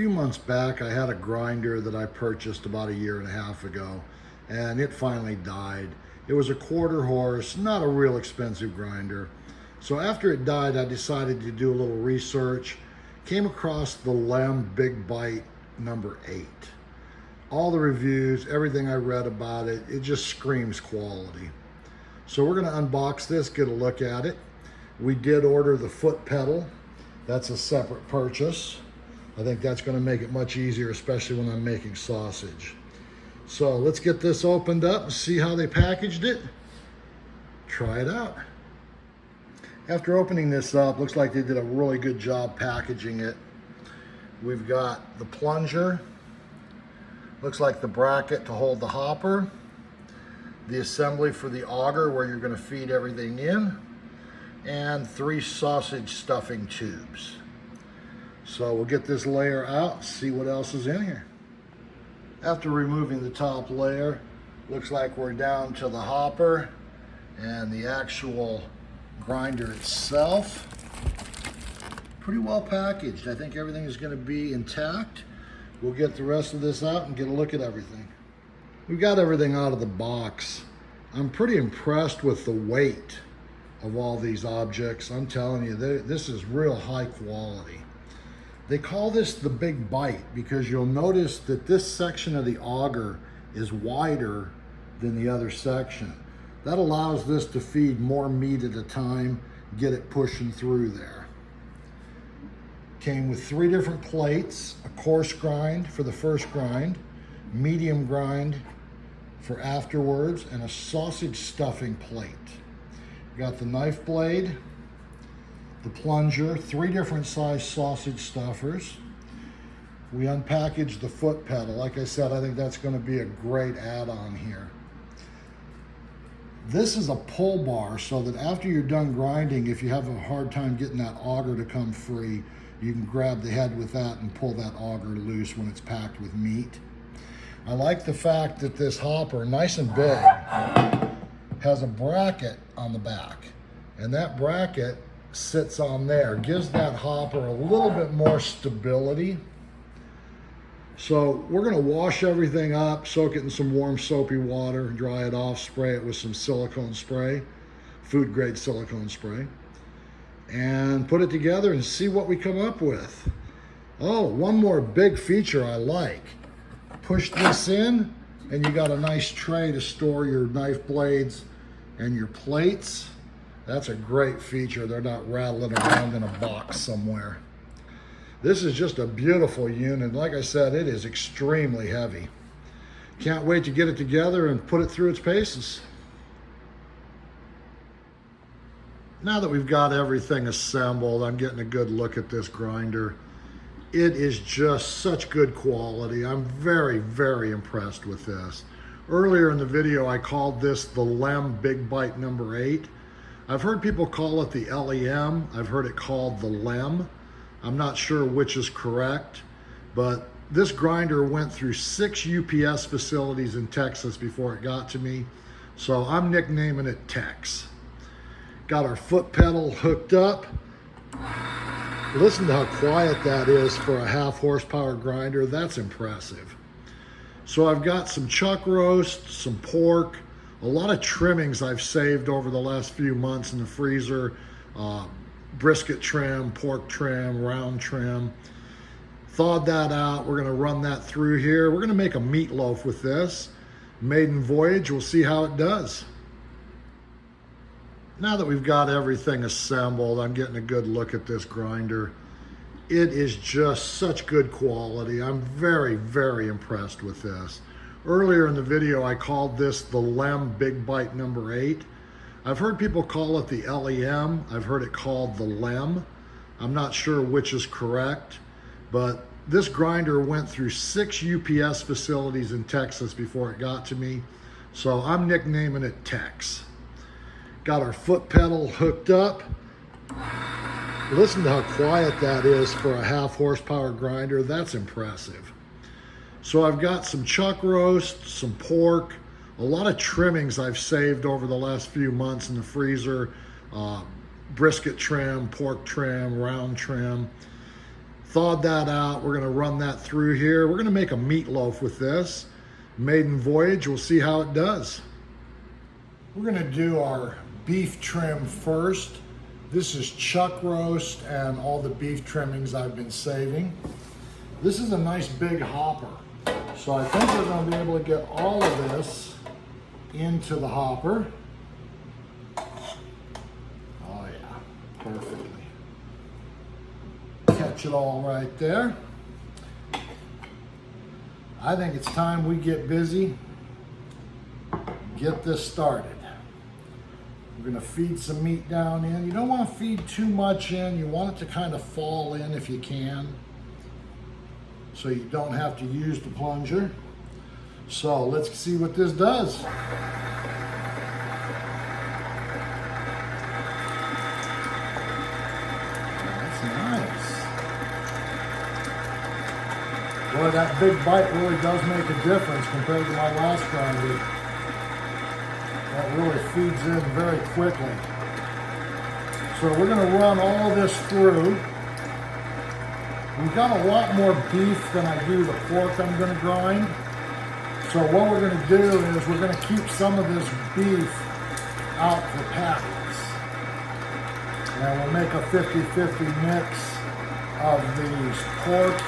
few months back, I had a grinder that I purchased about 1.5 years ago, and it finally died. It was a 1/4 horse, not a real expensive grinder. So after it died, I decided to do a little research. Came across the LEM Big Bite number 8. All the reviews, everything I read about it, it just screams quality. So we're gonna unbox this, get a look at it. We did order the foot pedal. That's a separate purchase. I think that's gonna make it much easier, especially when I'm making sausage. So let's get this opened up and see how they packaged it. Try it out. After opening this up, looks like they did a really good job packaging it. We've got the plunger. Looks like the bracket to hold the hopper. The assembly for the auger where you're gonna feed everything in. And 3 sausage stuffing tubes. So we'll get this layer out, see what else is in here. After removing the top layer, looks like we're down to the hopper and the actual grinder itself. Pretty well packaged. I think everything is going to be intact. We'll get the rest of this out and get a look at everything. We've got everything out of the box. I'm pretty impressed with the weight of all these objects. I'm telling you, this is real high quality. They call this the Big Bite because you'll notice that this section of the auger is wider than the other section. That allows this to feed more meat at a time, get it pushing through there. Came with 3 different plates, a coarse grind for the first grind, medium grind for afterwards, and a sausage stuffing plate. Got the knife blade, the plunger, 3 different size sausage stuffers. We unpackaged the foot pedal. Like I said, I think that's going to be a great add-on here. This is a pull bar so that after you're done grinding, if you have a hard time getting that auger to come free, you can grab the head with that and pull that auger loose when it's packed with meat. I like the fact that this hopper, nice and big, has a bracket on the back. And that bracket sits on there, gives that hopper a little bit more stability. So we're gonna wash everything up, soak it in some warm soapy water, dry it off, spray it with some silicone spray, food grade silicone spray, and put it together and see what we come up with. Oh, one more big feature I like. Push this in and you got a nice tray to store your knife blades and your plates. That's a great feature. They're not rattling around in a box somewhere. This is just a beautiful unit. Like I said, it is extremely heavy. Can't wait to get it together and put it through its paces. Now that we've got everything assembled, I'm getting a good look at this grinder. It is just such good quality. I'm very, very impressed with this. Earlier in the video, I called this the LEM Big Bite number 8. I've heard people call it the LEM. I've heard it called the LEM. I'm not sure which is correct, but this grinder went through 6 UPS facilities in Texas before it got to me. So I'm nicknaming it Tex. Got our foot pedal hooked up. Listen to how quiet that is for a 1/2 horsepower grinder. That's impressive. So I've got some chuck roast, some pork, a lot of trimmings I've saved over the last few months in the freezer. Brisket trim, pork trim, round trim. Thawed that out. We're gonna run that through here. We're gonna make a meatloaf with this. Maiden voyage, we'll see how it does. Now that we've got everything assembled, I'm getting a good look at this grinder. It is just such good quality. I'm very, very impressed with this. Earlier in the video, I called this the LEM Big Bite number 8. I've heard people call it the LEM. I've heard it called the LEM. I'm not sure which is correct, but this grinder went through 6 UPS facilities in Texas before it got to me. So I'm nicknaming it Tex. Got our foot pedal hooked up. Listen to how quiet that is for a 1/2 horsepower grinder. That's impressive. So I've got some chuck roast, some pork, a lot of trimmings I've saved over the last few months in the freezer. Brisket trim, pork trim, round trim. thawed that out. We're gonna run that through here. We're gonna make a meatloaf with this. Maiden voyage, we'll see how it does. We're gonna do our beef trim first. This is chuck roast and all the beef trimmings I've been saving. This is a nice big hopper. So I think we're gonna be able to get all of this into the hopper. Oh yeah, perfectly. Catch it all right there. I think it's time we get busy, get this started. We're gonna feed some meat down in. You don't want to feed too much in. You want it to kind of fall in if you can, so you don't have to use the plunger. So let's see what this does. That's nice. Boy, that big bite really does make a difference compared to my last grinder. That really feeds in very quickly. So we're gonna run all this through. We've got a lot more beef than I do the pork I'm gonna grind. So what we're gonna do is we're gonna keep some of this beef out for patties. And we'll make a 50-50 mix of the pork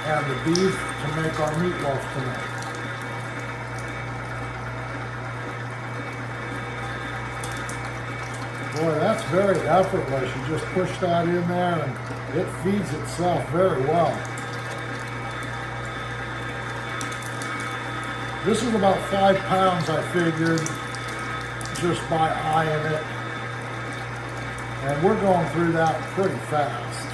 and the beef to make our meatloaf tonight. Boy, that's very effortless. You just push that in there and it feeds itself very well. This is about 5 pounds, I figured, just by eyeing it. And we're going through that pretty fast.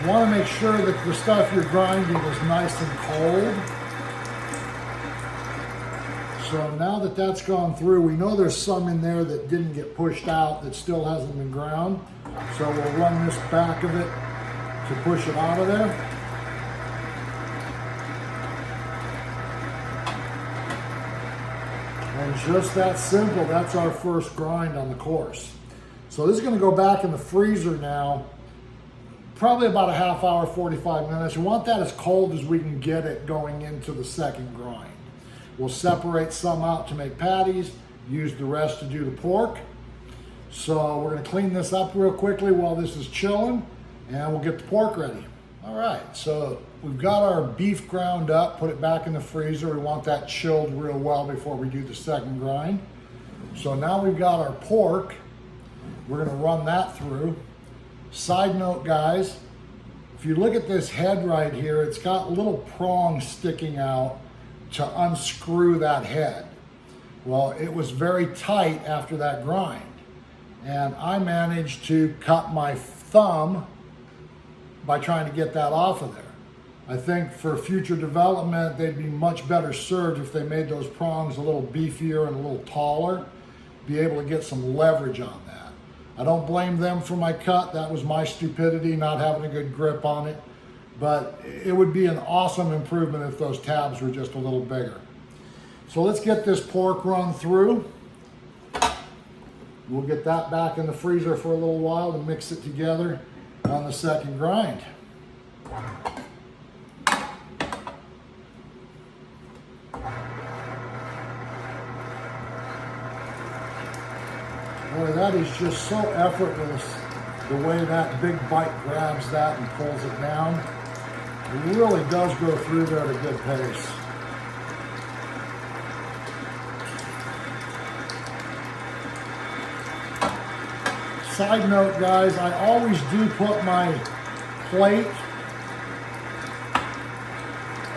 You want to make sure that the stuff you're grinding is nice and cold. So now that that's gone through, we know there's some in there that didn't get pushed out that still hasn't been ground. So we'll run this back of it to push it out of there. And just that simple, that's our first grind on the course. So this is gonna go back in the freezer now, probably about a half hour, 45 minutes. You want that as cold as we can get it going into the second grind. We'll separate some out to make patties, use the rest to do the pork. So we're gonna clean this up real quickly while this is chilling, and we'll get the pork ready. All right, so we've got our beef ground up, put it back in the freezer. We want that chilled real well before we do the second grind. So now we've got our pork. We're gonna run that through. Side note, guys, if you look at this head right here, it's got little prongs sticking out to unscrew that head. Well, it was very tight after that grind, and I managed to cut my thumb by trying to get that off of there. I think for future development, they'd be much better served if they made those prongs a little beefier and a little taller, be able to get some leverage on that. I don't blame them for my cut. That was my stupidity, not having a good grip on it. But it would be an awesome improvement if those tabs were just a little bigger. So let's get this pork run through. We'll get that back in the freezer for a little while to mix it together on the second grind. Boy, that is just so effortless, the way that big bite grabs that and pulls it down. It really does go through there at a good pace. Side note, guys, I always do put my plate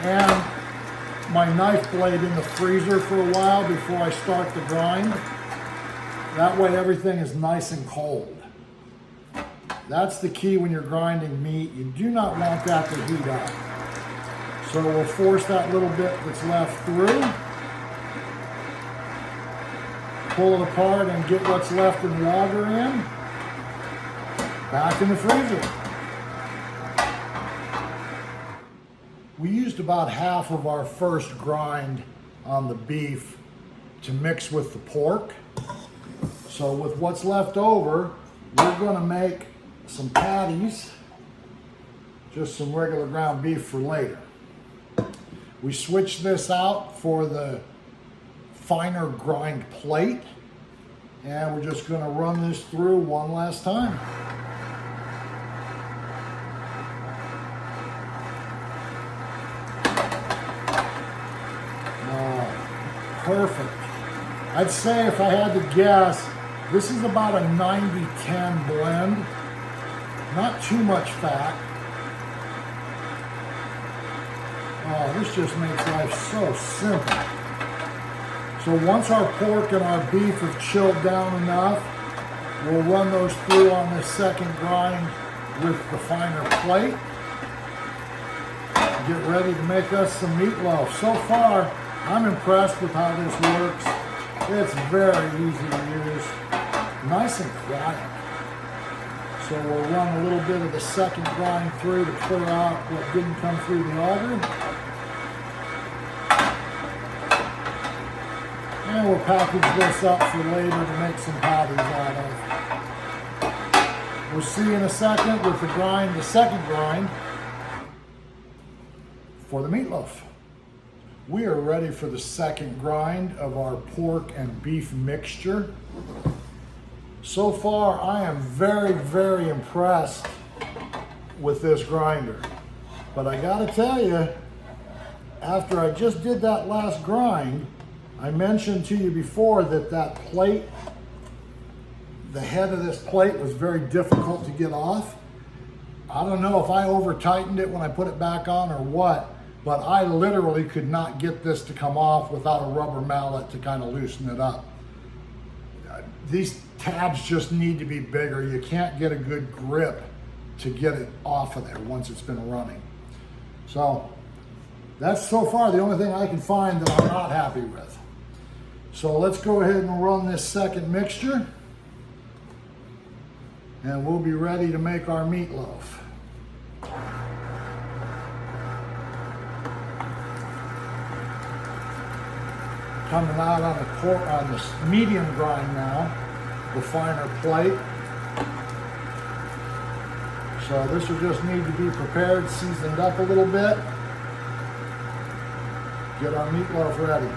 and my knife blade in the freezer for a while before I start the grind. That way everything is nice and cold. That's the key when you're grinding meat. You do not want that to heat up. So we'll force that little bit that's left through. Pull it apart and get what's left in the auger in. Back in the freezer. We used about half of our first grind on the beef to mix with the pork. So with what's left over, we're gonna make some patties, just some regular ground beef for later. We switched this out for the finer grind plate, and we're just gonna run this through one last time. Perfect. I'd say if I had to guess, this is about a 90-10 blend. Not too much fat. Oh, this just makes life so simple. So once our pork and our beef have chilled down enough, we'll run those through on this second grind with the finer plate. Get ready to make us some meatloaf. So far, I'm impressed with how this works. It's very easy to use, nice and quiet. So we'll run a little bit of the second grind through to clear out what didn't come through the auger. And we'll package this up for later to make some patties out of. We'll see in a second with the second grind for the meatloaf. We are ready for the second grind of our pork and beef mixture. So far, I am very, very impressed with this grinder. But I gotta tell you, after I just did that last grind, I mentioned to you before that plate, the head of this plate was very difficult to get off. I don't know if I over tightened it when I put it back on or what, but I literally could not get this to come off without a rubber mallet to kind of loosen it up. These tabs just need to be bigger. You can't get a good grip to get it off of there once it's been running. So that's so far the only thing I can find that I'm not happy with. So let's go ahead and run this second mixture, and we'll be ready to make our meatloaf. Coming out on the medium grind now, the finer plate. So this will just need to be prepared, seasoned up a little bit. Get our meatloaf ready.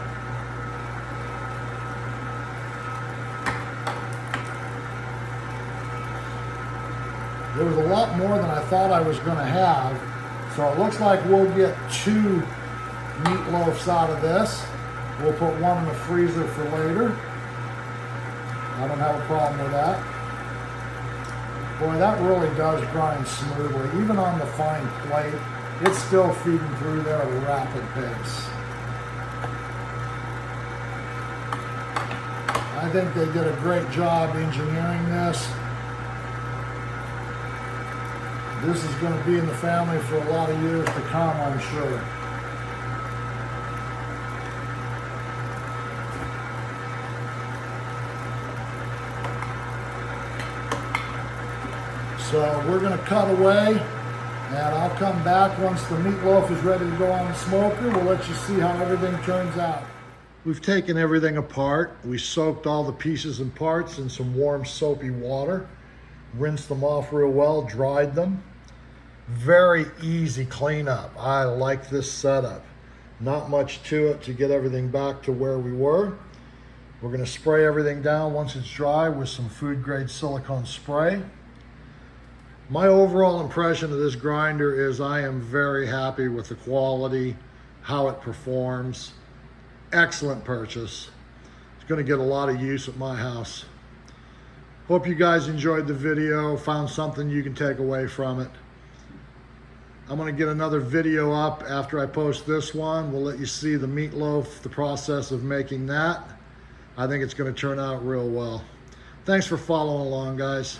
There was a lot more than I thought I was going to have, so it looks like we'll get 2 meatloafs out of this. We'll put one in the freezer for later. I don't have a problem with that. Boy, that really does grind smoothly. Even on the fine plate, it's still feeding through there at a rapid pace. I think they did a great job engineering this. This is going to be in the family for a lot of years to come, I'm sure. So we're going to cut away, and I'll come back once the meatloaf is ready to go on the smoker. We'll let you see how everything turns out. We've taken everything apart. We soaked all the pieces and parts in some warm soapy water, rinsed them off real well, dried them. Very easy cleanup. I like this setup. Not much to it to get everything back to where we were. We're going to spray everything down once it's dry with some food grade silicone spray. My overall impression of this grinder is I am very happy with the quality, how it performs. Excellent purchase. It's going to get a lot of use at my house. Hope you guys enjoyed the video, found something you can take away from it. I'm going to get another video up after I post this one. We'll let you see the meatloaf, the process of making that. I think it's going to turn out real well. Thanks for following along, guys.